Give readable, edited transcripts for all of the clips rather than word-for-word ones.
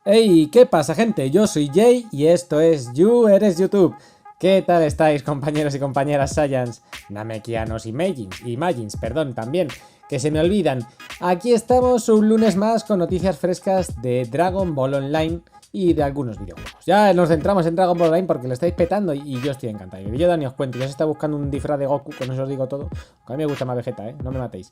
Hey, ¿qué pasa, gente? Yo soy Jay y esto es You Eres YouTube. ¿Qué tal estáis, compañeros y compañeras Saiyans? Namekianos y Magins, perdón, también, que se me olvidan. Aquí estamos un lunes más con noticias frescas de Dragon Ball Online y de algunos videojuegos. Ya nos centramos en Dragon Ball Online porque lo estáis petando y yo estoy encantado. Y yo ni os cuento, ya se está buscando un disfraz de Goku, con eso os digo todo. A mí me gusta más Vegeta, no me matéis.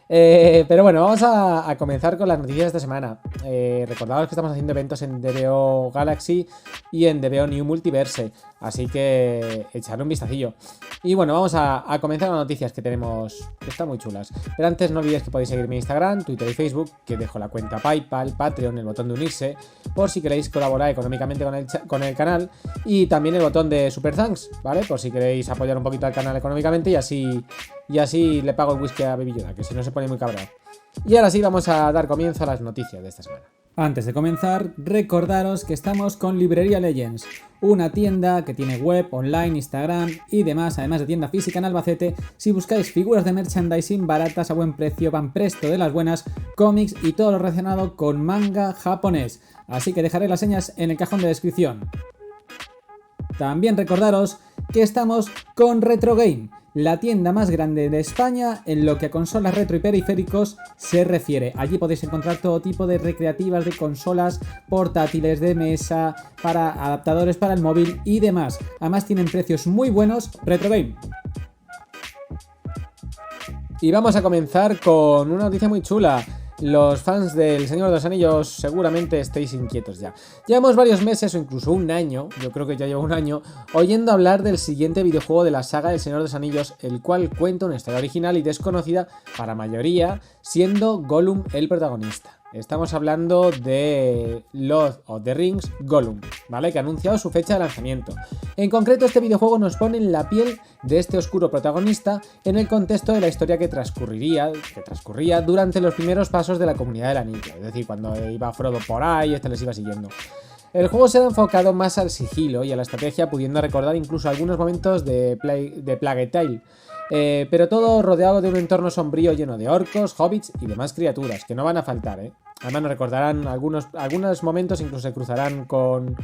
Pero bueno, vamos a comenzar con las noticias de esta semana. Recordaos que estamos haciendo eventos en DBO Galaxy y en DBO New Multiverse, así que echadle un vistacillo. Y bueno, vamos a comenzar con las noticias que tenemos, que están muy chulas. Pero antes no olvidéis que podéis seguirme en Instagram, Twitter y Facebook, que dejo la cuenta PayPal, Patreon, el botón de unirse, por si queréis colaborar económicamente con el canal, y también el botón de Super Thanks, ¿vale? Por si queréis apoyar un poquito al canal económicamente y así le pago el whisky a Baby Yoda, que si no se pone muy cabreado. Y ahora sí, vamos a dar comienzo a las noticias de esta semana. Antes de comenzar, recordaros que estamos con Librería Legends, una tienda que tiene web, online, Instagram y demás, además de tienda física en Albacete. Si buscáis figuras de merchandising baratas a buen precio, van presto de las buenas, cómics y todo lo relacionado con manga japonés. Así que dejaré las señas en el cajón de descripción. También recordaros que estamos con Retro Game, la tienda más grande de España en lo que a consolas retro y periféricos se refiere. Allí podéis encontrar todo tipo de recreativas de consolas portátiles, de mesa, para adaptadores para el móvil y demás. Además tienen precios muy buenos. Retro Game. Y vamos a comenzar con una noticia muy chula. Los fans del Señor de los Anillos seguramente estéis inquietos ya. Llevamos varios meses o incluso un año, yo creo que ya llevo un año, oyendo hablar del siguiente videojuego de la saga del Señor de los Anillos, el cual cuenta una historia original y desconocida para la mayoría, siendo Gollum el protagonista. Estamos hablando de Lord of the Rings Gollum, ¿vale? Que ha anunciado su fecha de lanzamiento. En concreto, este videojuego nos pone en la piel de este oscuro protagonista en el contexto de la historia que transcurría durante los primeros pasos de la Comunidad del Anillo, es decir, cuando iba Frodo por ahí, este les iba siguiendo. El juego se ha enfocado más al sigilo y a la estrategia, pudiendo recordar incluso algunos momentos de Plague Tale. Pero todo rodeado de un entorno sombrío lleno de orcos, hobbits y demás criaturas, que no van a faltar, Además nos recordarán algunos momentos, incluso se cruzarán con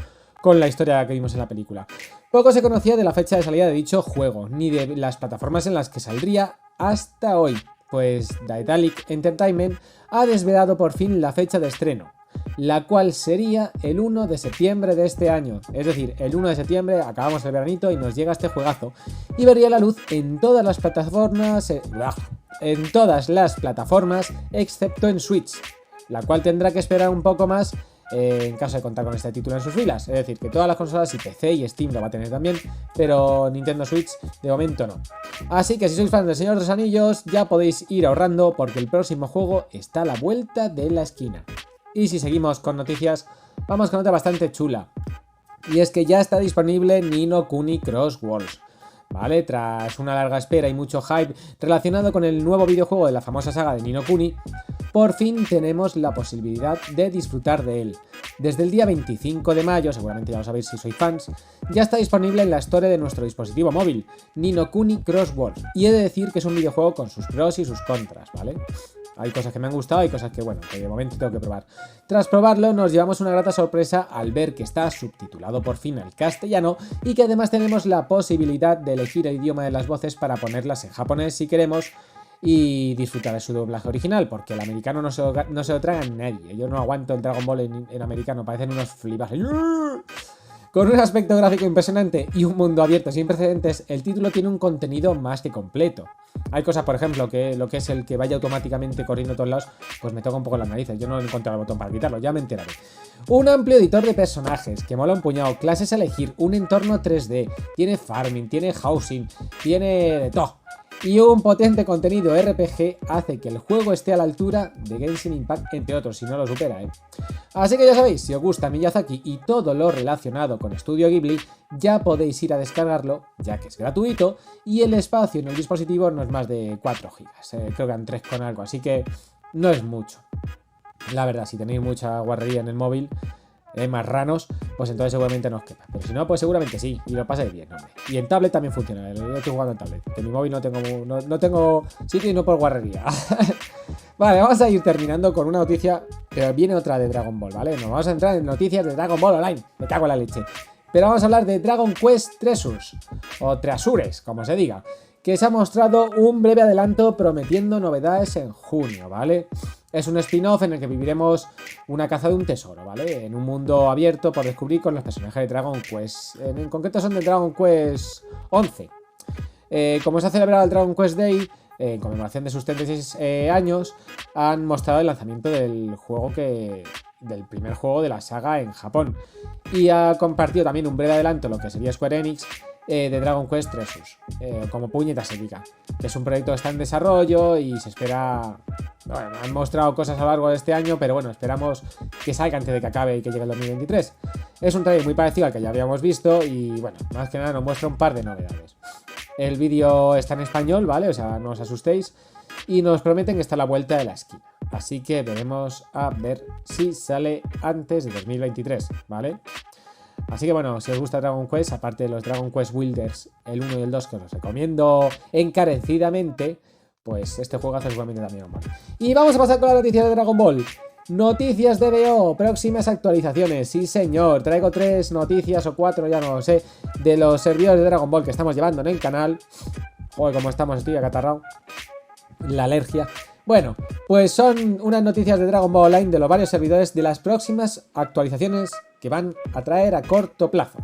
la historia que vimos en la película. Poco se conocía de la fecha de salida de dicho juego, ni de las plataformas en las que saldría hasta hoy, pues Daedalic Entertainment ha desvelado por fin la fecha de estreno, la cual sería el 1 de septiembre de este año. Es decir, el 1 de septiembre acabamos el veranito y nos llega este juegazo y vería la luz en todas las plataformas, excepto en Switch, la cual tendrá que esperar un poco más en caso de contar con este título en sus filas. Es decir, que todas las consolas y PC y Steam lo va a tener también, pero Nintendo Switch de momento no. Así que si sois fans del Señor de los Anillos ya podéis ir ahorrando porque el próximo juego está a la vuelta de la esquina. Y si seguimos con noticias, vamos con otra bastante chula. Y es que ya está disponible Ni no Kuni Cross Worlds, ¿vale? Tras una larga espera y mucho hype relacionado con el nuevo videojuego de la famosa saga de Ni no Kuni, por fin tenemos la posibilidad de disfrutar de él. Desde el día 25 de mayo, seguramente ya lo sabéis si sois fans, ya está disponible en la Store de nuestro dispositivo móvil, Ni no Kuni Cross Worlds. Y he de decir que es un videojuego con sus pros y sus contras, ¿vale? Hay cosas que me han gustado y cosas que, bueno, que de momento tengo que probar. Tras probarlo, nos llevamos una grata sorpresa al ver que está subtitulado por fin al castellano y que además tenemos la posibilidad de elegir el idioma de las voces para ponerlas en japonés si queremos y disfrutar de su doblaje original, porque el americano no se lo traga nadie. Yo no aguanto el Dragon Ball en americano, parecen unos flipas. Con un aspecto gráfico impresionante y un mundo abierto sin precedentes, el título tiene un contenido más que completo. Hay cosas, por ejemplo, que lo que es el que vaya automáticamente corriendo a todos lados, pues me toca un poco las narices. Yo no he encontrado el botón para quitarlo, ya me enteraré. Un amplio editor de personajes, que mola un puñado, clases a elegir, un entorno 3D, tiene farming, tiene housing, tiene de todo. Y un potente contenido RPG hace que el juego esté a la altura de Genshin Impact, entre otros, si no lo supera, Así que ya sabéis, si os gusta Miyazaki y todo lo relacionado con Studio Ghibli, ya podéis ir a descargarlo, ya que es gratuito, y el espacio en el dispositivo no es más de 4 GB, creo que eran 3 con algo, así que no es mucho. La verdad, si tenéis mucha guarrería en el móvil, marranos, pues entonces seguramente no os quepa. Pero si no, pues seguramente sí, y lo pasáis bien, hombre. Y en tablet también funciona, yo estoy jugando en tablet, que en mi móvil no tengo sitio y no por guarrería. Vale, vamos a ir terminando con una noticia Pero viene otra de Dragon Ball, ¿vale? Nos vamos a entrar en noticias de Dragon Ball Online. Me cago en la leche. Pero vamos a hablar de Dragon Quest Treasures, o Treasures, como se diga, que se ha mostrado un breve adelanto prometiendo novedades en junio, ¿vale? Es un spin-off en el que viviremos una caza de un tesoro, ¿vale? En un mundo abierto por descubrir con los personajes de Dragon Quest. En concreto son de Dragon Quest 11. Como se ha celebrado el Dragon Quest Day, en conmemoración de sus 36 años, han mostrado el lanzamiento del primer juego de la saga en Japón. Y ha compartido también un breve adelanto, lo que sería Square Enix, de Dragon Quest Treasures, como puñeta se diga. Es un proyecto que está en desarrollo y se espera... Bueno, han mostrado cosas a lo largo de este año, pero bueno, esperamos que salga antes de que acabe y que llegue el 2023. Es un trailer muy parecido al que ya habíamos visto y bueno, más que nada nos muestra un par de novedades. El vídeo está en español, ¿vale? O sea, no os asustéis. Y nos prometen que está a la vuelta de la esquina. Así que veremos a ver si sale antes de 2023, ¿vale? Así que bueno, si os gusta Dragon Quest, aparte de los Dragon Quest Builders, el 1 y el 2 que os los recomiendo encarecidamente, pues este juego hace seguramente también un mal. Y vamos a pasar con la noticia de Dragon Ball. Noticias de BO, próximas actualizaciones. Sí señor, traigo 3 noticias o 4, ya no lo sé, de los servidores de Dragon Ball que estamos llevando en el canal. Joder, como estamos, estoy acatarrado. La alergia. Bueno, pues son unas noticias de Dragon Ball Online de los varios servidores de las próximas actualizaciones que van a traer a corto plazo.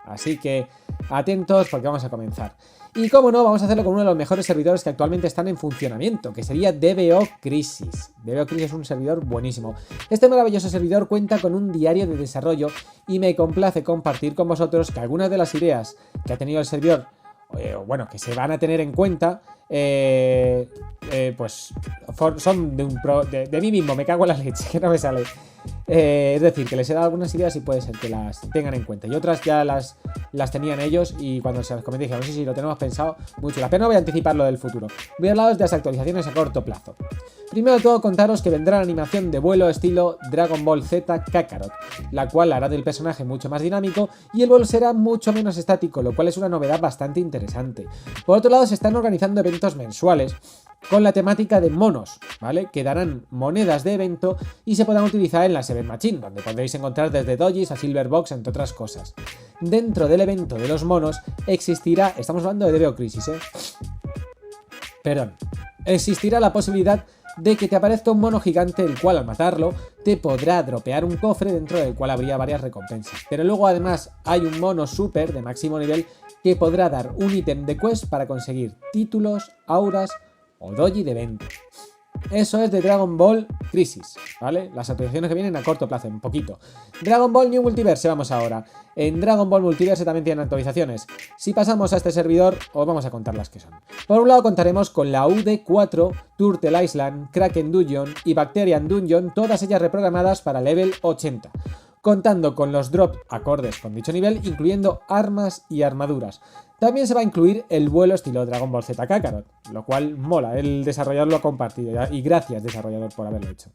Así que atentos porque vamos a comenzar. Y como no, vamos a hacerlo con uno de los mejores servidores que actualmente están en funcionamiento, que sería DBO Crisis. DBO Crisis es un servidor buenísimo. Este maravilloso servidor cuenta con un diario de desarrollo y me complace compartir con vosotros que algunas de las ideas que ha tenido el servidor, bueno, que se van a tener en cuenta, pues son de mí mismo, me cago en la leche, que no me sale. Es decir, que les he dado algunas ideas y puede ser que las tengan en cuenta. Y otras ya las tenían ellos y cuando se las comenté dijeron, sí, lo tenemos pensado muy chula. Pero no voy a anticipar lo del futuro. Voy a hablaros de las actualizaciones a corto plazo. Primero de todo, contaros que vendrá la animación de vuelo estilo Dragon Ball Z Kakarot, la cual hará del personaje mucho más dinámico y el vuelo será mucho menos estático, lo cual es una novedad bastante interesante. Por otro lado, se están organizando eventos mensuales con la temática de monos, ¿vale? Que darán monedas de evento y se podrán utilizar en las Event Machine, donde podréis encontrar desde dojis a Silverbox, entre otras cosas. Dentro del evento de los monos existirá, estamos hablando de DBO Crisis, existirá la posibilidad de que te aparezca un mono gigante, el cual al matarlo te podrá dropear un cofre dentro del cual habría varias recompensas. Pero luego además hay un mono super de máximo nivel que podrá dar un ítem de quest para conseguir títulos, auras o doji de evento. Eso es de Dragon Ball Crisis, ¿vale? Las actualizaciones que vienen a corto plazo, un poquito. Dragon Ball New Multiverse, vamos ahora. En Dragon Ball Multiverse también tienen actualizaciones. Si pasamos a este servidor, os vamos a contar las que son. Por un lado contaremos con la UD4, Turtle Island, Kraken Dungeon y Bacterian Dungeon, todas ellas reprogramadas para level 80. Contando con los drops acordes con dicho nivel, incluyendo armas y armaduras. También se va a incluir el vuelo estilo Dragon Ball Z Kakarot, lo cual mola, el desarrollador lo ha compartido y gracias desarrollador por haberlo hecho.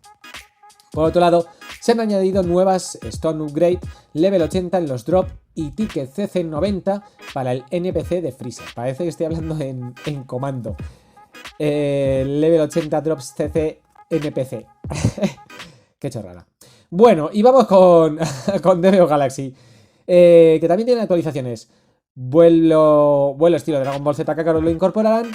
Por otro lado, se han añadido nuevas Stone Upgrade level 80 en los drops y ticket CC90 para el NPC de Freezer. Parece que estoy hablando en comando. Level 80 drops CC NPC. Qué chorrada. Bueno, y vamos con DBO Galaxy, que también tiene actualizaciones. Vuelo estilo Dragon Ball Z Kakarot lo incorporarán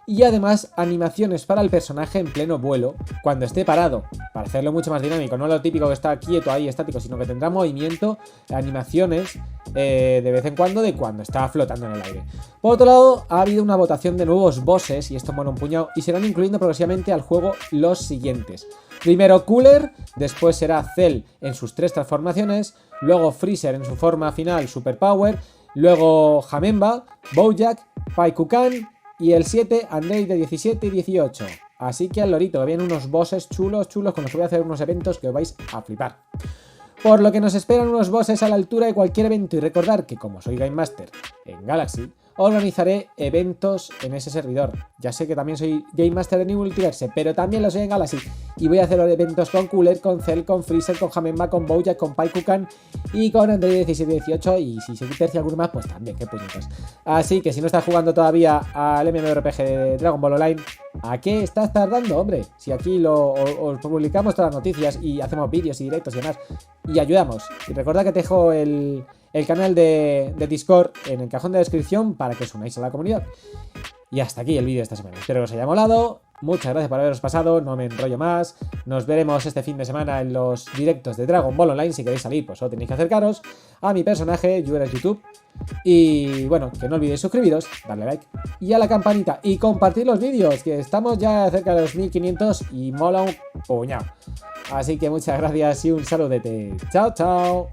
y además animaciones para el personaje en pleno vuelo cuando esté parado, para hacerlo mucho más dinámico, no lo típico que está quieto ahí estático, sino que tendrá movimiento, animaciones de vez en cuando de cuando está flotando en el aire. Por otro lado, ha habido una votación de nuevos bosses, y esto mola un puñado, y se irán incluyendo progresivamente al juego los siguientes. Primero Cooler, después será Cell en sus 3 transformaciones, luego Freezer en su forma final Super Power, luego Janemba, Bojack, Pai Kukan y el 7 Android de 17 y 18. Así que al lorito, que vienen unos bosses chulos con los que voy a hacer unos eventos que os vais a flipar. Por lo que nos esperan unos bosses a la altura de cualquier evento y recordar que como soy Game Master en Galaxy, organizaré eventos en ese servidor. Ya sé que también soy Game Master de New Multiverse, pero también lo soy en Galaxy. Y voy a hacer eventos con Cooler, con Cell, con Freezer, con Janemba, con Bojack, con Pai Kukan y con Android 17-18. Y si se tercia alguno más, pues también, qué puñetas. Así que si no estás jugando todavía al MMORPG de Dragon Ball Online, ¿A qué estás tardando, hombre? Si aquí os publicamos todas las noticias y hacemos vídeos y directos y demás y ayudamos. Y recordad que te dejo el canal de Discord en el cajón de descripción para que os unáis a la comunidad. Y hasta aquí el vídeo de esta semana. Espero que os haya molado. Muchas gracias por haberos pasado. No me enrollo más. Nos veremos este fin de semana en los directos de Dragon Ball Online. Si queréis salir, pues solo tenéis que acercaros a mi personaje, Yuera YouTube. Y bueno, que no olvidéis suscribiros, darle like y a la campanita y compartir los vídeos, que estamos ya cerca de los 1500 y mola un puñado. Así que muchas gracias y un saludete. Chao, chao.